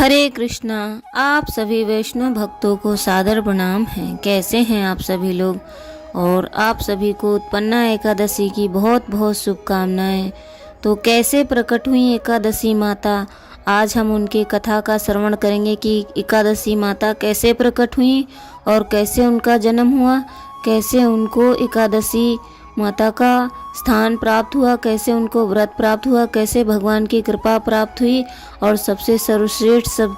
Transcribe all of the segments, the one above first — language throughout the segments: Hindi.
हरे कृष्णा। आप सभी वैष्णव भक्तों को सादर प्रणाम है। कैसे हैं आप सभी लोग? और आप सभी को उत्पन्ना एकादशी की बहुत बहुत शुभकामनाएं। तो कैसे प्रकट हुई एकादशी माता, आज हम उनकी कथा का श्रवण करेंगे कि एकादशी माता कैसे प्रकट हुई और कैसे उनका जन्म हुआ, कैसे उनको एकादशी माता का स्थान प्राप्त हुआ, कैसे उनको व्रत प्राप्त हुआ, कैसे भगवान की कृपा प्राप्त हुई और सबसे सर्वश्रेष्ठ सब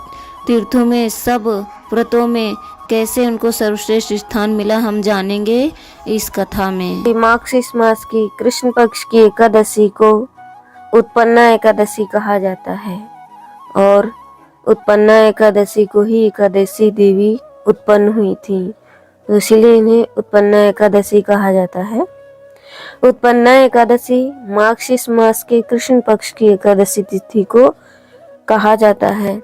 तीर्थों में, सब व्रतों में कैसे उनको सर्वश्रेष्ठ स्थान मिला, हम जानेंगे इस कथा में। मार्गशीर्ष मास की कृष्ण पक्ष की एकादशी को उत्पन्ना एकादशी कहा जाता है और उत्पन्ना एकादशी को ही एकादशी देवी उत्पन्न हुई थी, तो इसलिए इन्हें उत्पन्ना एकादशी कहा जाता है। उत्पन्ना एकादशी मार्गशीर्ष मास के कृष्ण पक्ष की एकादशी तिथि को कहा जाता है।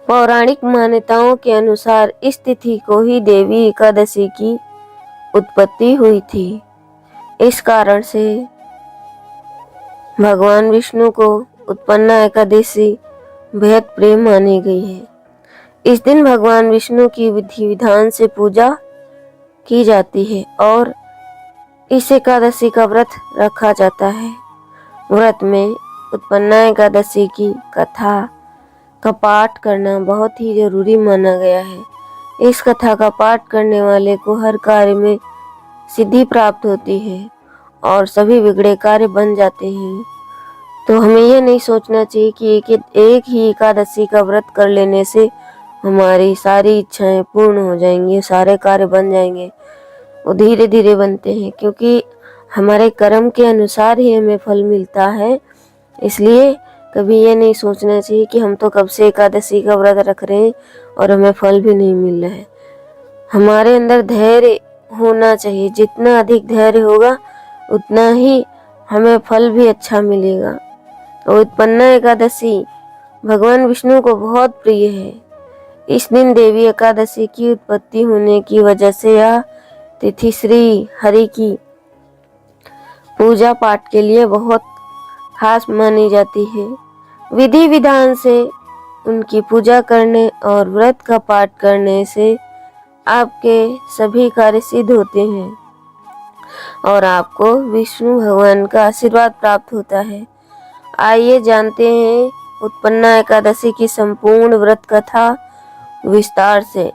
पौराणिक मान्यताओं के अनुसार इस तिथि को ही देवी एकादशी की उत्पत्ति हुई थी। इस कारण से भगवान विष्णु को उत्पन्ना एकादशी बेहद प्रिय मानी गई है। इस दिन भगवान विष्णु की विधि विधान से पूजा की जाती है और इस एकादशी का व्रत रखा जाता है। व्रत में उत्पन्ना एकादशी की कथा का पाठ करना बहुत ही जरूरी माना गया है। इस कथा का पाठ करने वाले को हर कार्य में सिद्धि प्राप्त होती है और सभी बिगड़े कार्य बन जाते हैं। तो हमें यह नहीं सोचना चाहिए कि एक ही एकादशी का व्रत कर लेने से हमारी सारी इच्छाएं पूर्ण हो जाएंगी, सारे कार्य बन जाएंगे। वो धीरे धीरे बनते हैं, क्योंकि हमारे कर्म के अनुसार ही हमें फल मिलता है। इसलिए कभी ये नहीं सोचना चाहिए कि हम तो कब से एकादशी का व्रत रख रहे हैं और हमें फल भी नहीं मिल रहा है। हमारे अंदर धैर्य होना चाहिए। जितना अधिक धैर्य होगा उतना ही हमें फल भी अच्छा मिलेगा। तो उत्पन्ना एकादशी भगवान विष्णु को बहुत प्रिय है। इस दिन देवी एकादशी की उत्पत्ति होने की वजह से यह तिथि श्री हरि की पूजा पाठ के लिए बहुत खास मानी जाती है। विधि विधान से उनकी पूजा करने और व्रत का पाठ करने से आपके सभी कार्य सिद्ध होते हैं और आपको विष्णु भगवान का आशीर्वाद प्राप्त होता है। आइए जानते हैं उत्पन्ना एकादशी की संपूर्ण व्रत कथा विस्तार से।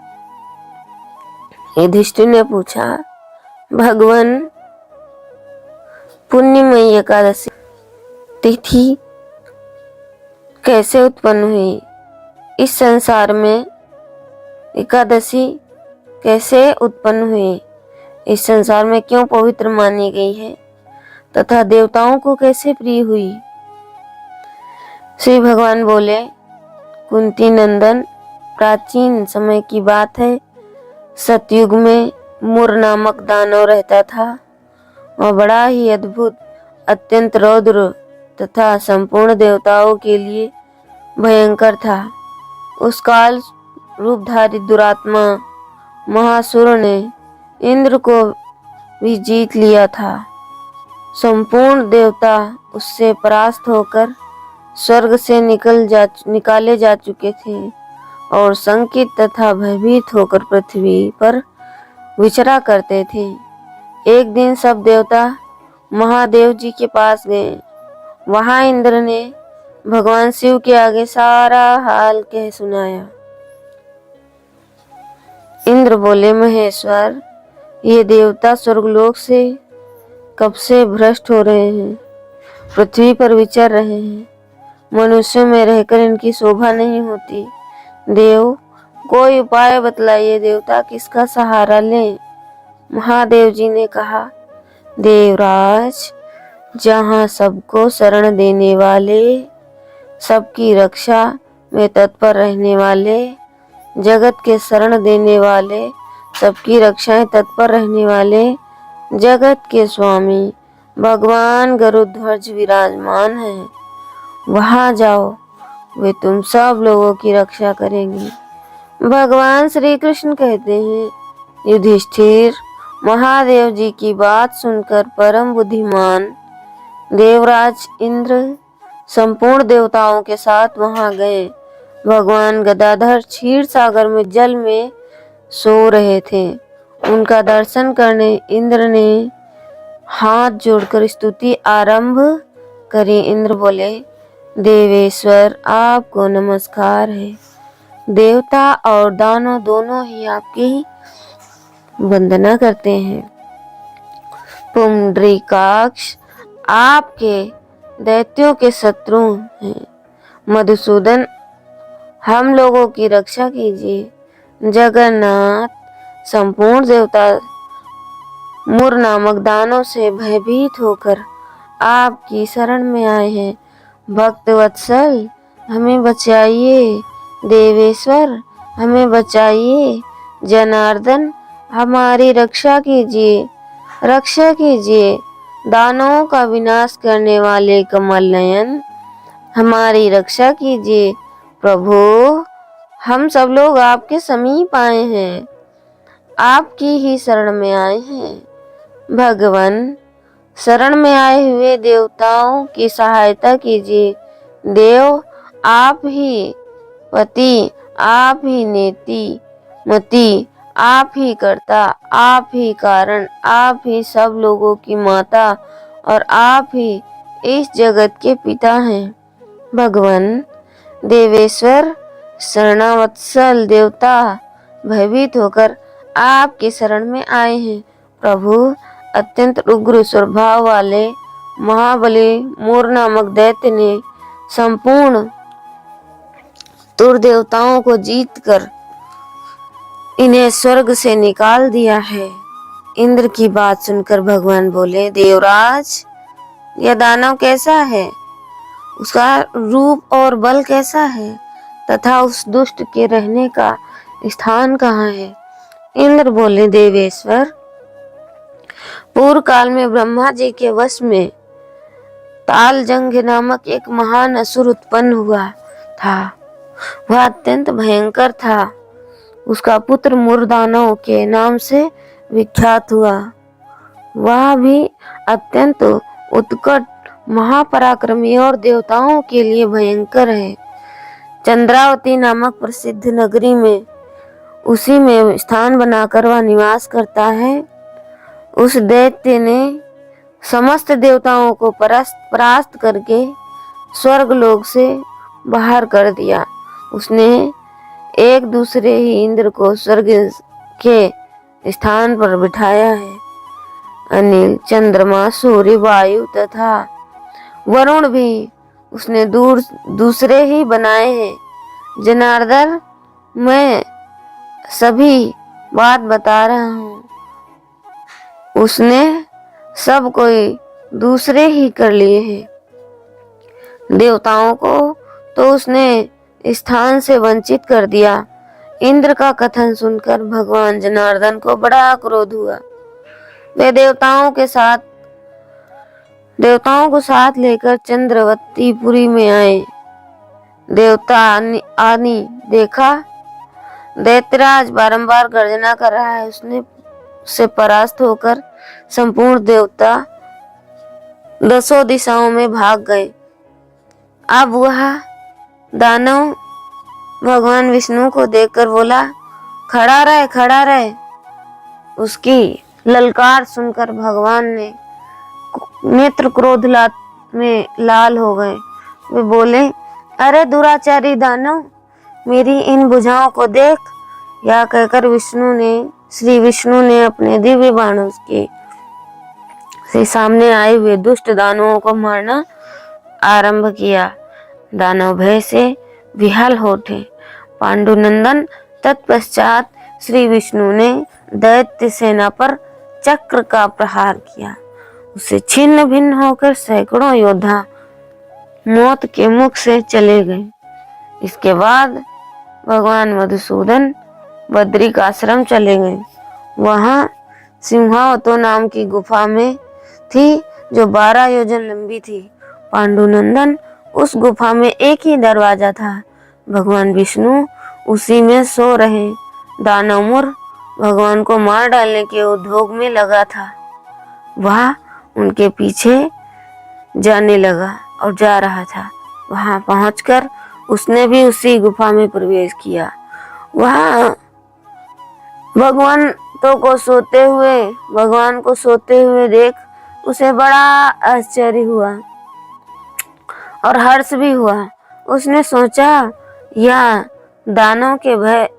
युधिष्ठिर ने पूछा, भगवान, पुण्यमयी एकादशी तिथि कैसे उत्पन्न हुई? इस संसार में एकादशी कैसे उत्पन्न हुई? इस संसार में क्यों पवित्र मानी गई है तथा देवताओं को कैसे प्रिय हुई? श्री भगवान बोले, कुंती नंदन, प्राचीन समय की बात है। सतयुग में मुर नामक दानव रहता था। वह बड़ा ही अद्भुत, अत्यंत रौद्र तथा संपूर्ण देवताओं के लिए भयंकर था। उस काल रूपधारी दुरात्मा महासुर ने इंद्र को भी जीत लिया था। संपूर्ण देवता उससे परास्त होकर स्वर्ग से निकाले जा चुके थे और संकित तथा भयभीत होकर पृथ्वी पर विचरा करते थे। एक दिन सब देवता महादेव जी के पास गए। वहां इंद्र ने भगवान शिव के आगे सारा हाल कह सुनाया। इंद्र बोले, महेश्वर, ये देवता स्वर्गलोक से कब से भ्रष्ट हो रहे हैं, पृथ्वी पर विचर रहे हैं। मनुष्यों में रहकर इनकी शोभा नहीं होती। देव, कोई उपाय बतलाइए, देवता किसका सहारा लें? महादेव जी ने कहा, देवराज, जहाँ सबको शरण देने वाले, सबकी रक्षा में तत्पर रहने वाले, जगत के शरण देने वाले, सबकी रक्षाएं तत्पर रहने वाले, जगत के स्वामी भगवान गरुड़ध्वज विराजमान हैं, वहां जाओ, वे तुम सब लोगों की रक्षा करेंगे। भगवान श्री कृष्ण कहते हैं, युधिष्ठिर, महादेव जी की बात सुनकर परम बुद्धिमान देवराज इंद्र संपूर्ण देवताओं के साथ वहां गए भगवान गदाधर क्षीर सागर में जल में सो रहे थे। उनका दर्शन करने इंद्र ने हाथ जोड़कर स्तुति आरंभ करी। इंद्र बोले, देवेश्वर आपको नमस्कार है। देवता और दानव दोनों ही आपकी वंदना करते हैं। पुंडरीकाक्ष आपके दैत्यों के शत्रु हैं। मधुसूदन हम लोगों की रक्षा कीजिए। जगन्नाथ संपूर्ण देवता मुर नामक दानव से भयभीत होकर आपकी शरण में आए हैं। भक्त वत्सल हमें बचाइए। देवेश्वर हमें बचाइए। जनार्दन हमारी रक्षा कीजिए, रक्षा कीजिए। दानवों का विनाश करने वाले कमल नयन हमारी रक्षा कीजिए। प्रभु हम सब लोग आपके समीप आए हैं, आपकी ही शरण में आए हैं। भगवान शरण में आए हुए देवताओं की सहायता कीजिए। देव आप ही पति, आप ही नेति मति, आप ही कर्ता, आप ही कारण, आप ही सब लोगों की माता और आप ही इस जगत के पिता हैं। भगवान देवेश्वर शरणावत्सल देवता भयभीत होकर आपकी शरण में आए हैं। प्रभु अत्यंत उग्र स्वभाव वाले महाबली मोर नामक दैत्य ने संपूर्ण तुर देवताओं को जीतकर इन्हें स्वर्ग से निकाल दिया है। इंद्र की बात सुनकर भगवान बोले, देवराज यह दानव कैसा है, उसका रूप और बल कैसा है, तथा उस दुष्ट के रहने का स्थान कहाँ है। इंद्र बोले, देवेश्वर पूर्व काल में ब्रह्मा जी के वश में तालजंघ नामक एक महान असुर उत्पन्न हुआ था। वह अत्यंत भयंकर था। उसका पुत्र मुरदानव के नाम से विख्यात हुआ। वह भी अत्यंत उत्कट महापराक्रमी और देवताओं के लिए भयंकर है। चंद्रावती नामक प्रसिद्ध नगरी में उसी में स्थान बनाकर वह निवास करता है। उस दैत्य ने समस्त देवताओं को परास्त करके स्वर्गलोक से बाहर कर दिया। उसने एक दूसरे ही इंद्र को स्वर्ग के स्थान पर बिठाया है। अनिल, चंद्रमा, सूर्य, वायु तथा वरुण भी उसने दूसरे ही बनाए हैं। जनार्दन मैं सभी बात बता रहा हूँ। उसने सब कोई दूसरे ही कर लिए हैं। देवताओं को तो उसने स्थान से वंचित कर दिया। इंद्र का कथन सुनकर भगवान जनार्दन को बड़ा क्रोध हुआ। वे देवताओं को साथ लेकर चंद्रवतीपुरी में आए। देवता आनी देखा दैत्यराज बारंबार गर्जना कर रहा है। उसने से परास्त होकर संपूर्ण देवता 10 दिशाओं में भाग गए। अब वह दानव भगवान विष्णु को देखकर बोला, खड़ा रहे, खड़ा रहे। उसकी ललकार सुनकर भगवान ने नेत्र क्रोध में लाल हो गए। वे बोले, अरे दुराचारी दानव, मेरी इन भुजाओं को देख। यह कहकर श्री विष्णु ने अपने दिव्य बाणों से सामने आए हुए दुष्ट दानवों को मारना आरंभ किया। दानव भय से विहल हो उठे। पांडुनंदन तत्पश्चात श्री विष्णु ने दैत्य सेना पर चक्र का प्रहार किया। उसे छिन्न भिन्न होकर सैकड़ों योद्धा मौत के मुख से चले गए। इसके बाद भगवान मधुसूदन बद्रिक आश्रम चले गए। वहां सिंहावतो नाम की गुफा में थी जो 12 योजन लंबी थी। पांडुनंदन उस गुफा में एक ही दरवाजा था। भगवान विष्णु उसी में सो रहे। दानवमुर भगवान को मार डालने के उद्योग में लगा था। वह उनके पीछे जाने लगा और जा रहा था। वहां पहुंचकर उसने भी उसी गुफा में प्रवेश किया। वह भगवान को सोते हुए देख उसे बड़ा आश्चर्य हुआ और हर्ष भी हुआ। उसने सोचा, यह दानों के भय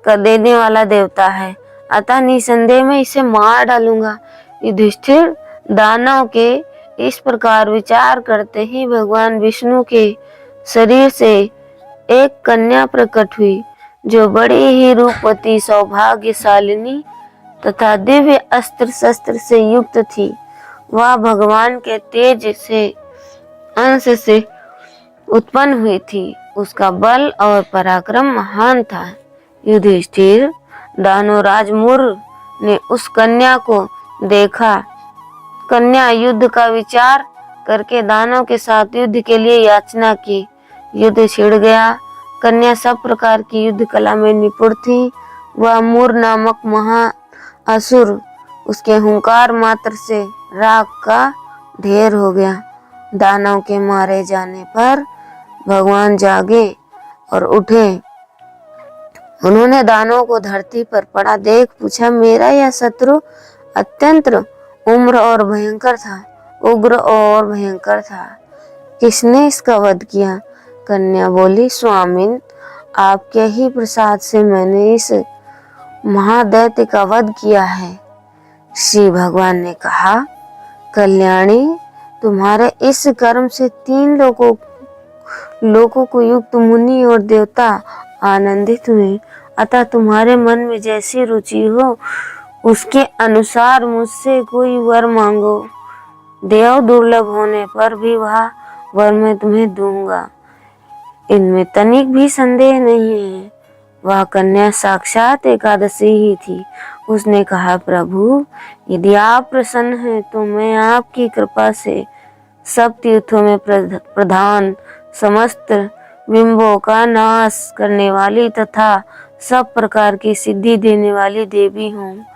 कर देने वाला देवता है, अतः निसंदेह मैं इसे मार डालूंगा। युधिष्ठिर दानव के इस प्रकार विचार करते ही भगवान विष्णु के शरीर से एक कन्या प्रकट हुई, जो बड़ी ही रूपवती, सौभाग्यशालिनी तथा दिव्य अस्त्र शस्त्र से युक्त थी। वह भगवान के तेज से अंश से उत्पन्न हुई थी। उसका बल और पराक्रम महान था। युधिष्ठिर दानवराज मुर ने उस कन्या को देखा। कन्या युद्ध का विचार करके दानव के साथ युद्ध के लिए याचना की। युद्ध छिड़ गया। कन्या सब प्रकार की युद्ध कला में निपुण थी। वह मुर नामक महा असुर उसके हुंकार मात्र से राख का ढेर हो गया। दानव के मारे जाने पर भगवान जागे और उठे। उन्होंने दानव को धरती पर पड़ा देख पूछा, मेरा यह शत्रु अत्यंत उग्र और भयंकर था, किसने इसका वध किया? कन्या बोली, स्वामिन, आपके ही प्रसाद से मैंने इस महादैत्य का वध किया है। श्री भगवान ने कहा, कल्याणी, तुम्हारे इस कर्म से 3 लोकों को युक्त मुनि और देवता आनंदित हुए, अतः तुम्हारे मन में जैसी रुचि हो उसके अनुसार मुझसे कोई वर मांगो। देव दुर्लभ होने पर भी वह वर मैं तुम्हें दूंगा, इनमें तनिक भी संदेह नहीं है। वह कन्या साक्षात एकादशी ही थी। उसने कहा, प्रभु, यदि आप प्रसन्न हैं तो मैं आपकी कृपा से सब तीर्थों में प्रधान, समस्त बिंबों का नाश करने वाली तथा सब प्रकार की सिद्धि देने वाली देवी हूँ।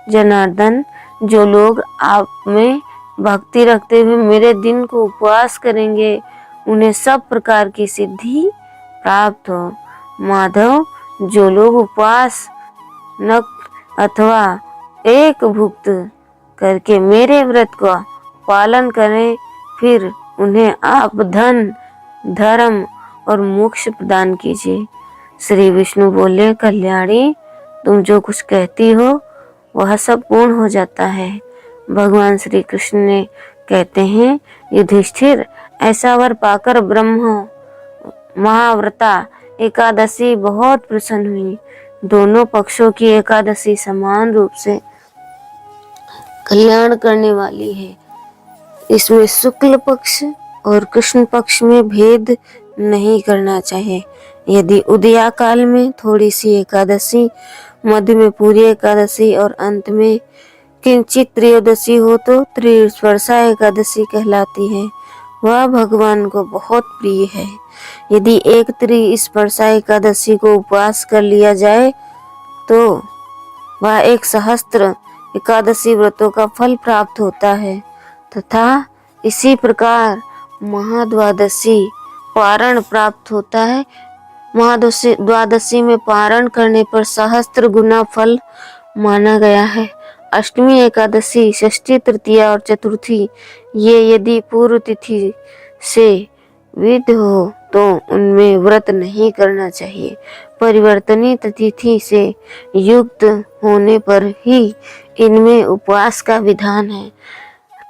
जनार्दन, जो लोग आप में भक्ति रखते हुए मेरे दिन को उपवास करेंगे, उन्हें सब प्रकार की सिद्धि प्राप्त हो। माधव, जो लोग उपवास नक अथवा एक भुक्त करके मेरे व्रत का पालन करें, फिर उन्हें आप धन, धर्म और मोक्ष प्रदान कीजिए। श्री विष्णु बोले, कल्याणी, तुम जो कुछ कहती हो वह सब पूर्ण हो जाता है। भगवान श्री कृष्ण ने कहते हैं, युधिष्ठिर, ऐसा वर पाकर ब्रह्म महाव्रता एकादशी बहुत प्रसन्न हुई। दोनों पक्षों की एकादशी समान रूप से कल्याण करने वाली है। इसमें शुक्ल पक्ष और कृष्ण पक्ष में भेद नहीं करना चाहिए। यदि उदया काल में थोड़ी सी एकादशी, मध्य में पूरी एकादशी और अंत में किंचित त्रयोदशी हो तो त्रिस्पर्शा एकादशी कहलाती है। वह भगवान को बहुत प्रिय है। यदि एक त्रिस्पर्शा एकादशी को उपवास कर लिया जाए तो वह 1 सहस्त्र एकादशी व्रतों का फल प्राप्त होता है तथा इसी प्रकार महाद्वादशी पारण प्राप्त होता है। महाद्वादशी में पारण करने पर सहस्त्र गुना फल माना गया है। अष्टमी, एकादशी, षष्ठी, तृतीया और चतुर्थी, ये यदि पूर्व तिथि से विध हो तो उनमें व्रत नहीं करना चाहिए। परिवर्तनीय तिथि से युक्त होने पर ही इनमें उपवास का विधान है।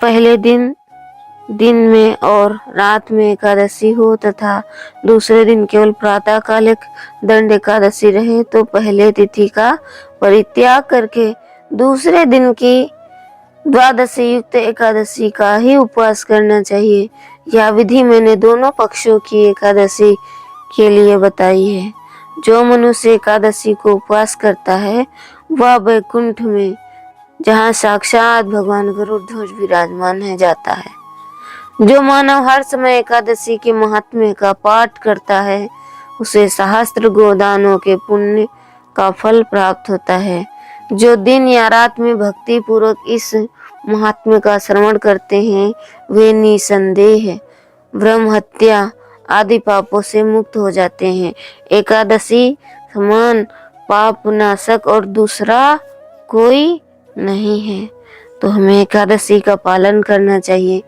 पहले दिन में और रात में एकादशी हो तथा दूसरे दिन केवल प्रातःकालिक दंड एकादशी रहे तो पहले तिथि का परित्याग करके दूसरे दिन की द्वादशी युक्त एकादशी का ही उपवास करना चाहिए। यह विधि मैंने दोनों पक्षों की एकादशी के लिए बताई है। जो मनुष्य एकादशी को उपवास करता है वह वैकुंठ में, जहाँ साक्षात भगवान गरुड़ध्वज विराजमान है, जाता है। जो मानव हर समय एकादशी के महात्म्य का पाठ करता है उसे सहस्त्र गोदानों के पुण्य का फल प्राप्त होता है। जो दिन या रात में भक्ति पूर्वक इस महात्म्य का श्रवण करते हैं वे निसंदेह ब्रह्म हत्या आदि पापों से मुक्त हो जाते हैं। एकादशी समान पाप नाशक और दूसरा कोई नहीं है। तो हमें एकादशी का पालन करना चाहिए।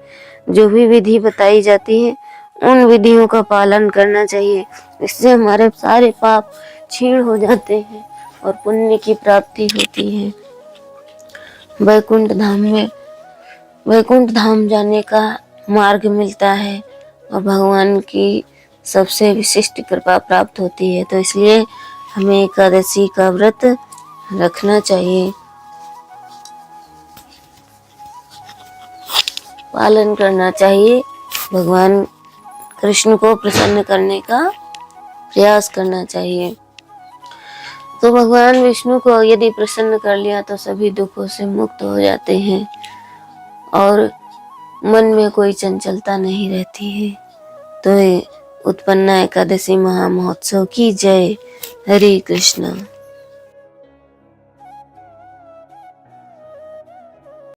जो भी विधि बताई जाती है उन विधियों का पालन करना चाहिए। इससे हमारे सारे पाप क्षीण हो जाते हैं और पुण्य की प्राप्ति होती है। वैकुंठ धाम जाने का मार्ग मिलता है और भगवान की सबसे विशिष्ट कृपा प्राप्त होती है। तो इसलिए हमें एकादशी का व्रत रखना चाहिए, पालन करना चाहिए। भगवान कृष्ण को प्रसन्न करने का प्रयास करना चाहिए। तो भगवान विष्णु को यदि प्रसन्न कर लिया तो सभी दुखों से मुक्त हो जाते हैं और मन में कोई चंचलता नहीं रहती है। तो उत्पन्ना एकादशी महामहोत्सव की जय। हरे कृष्णा।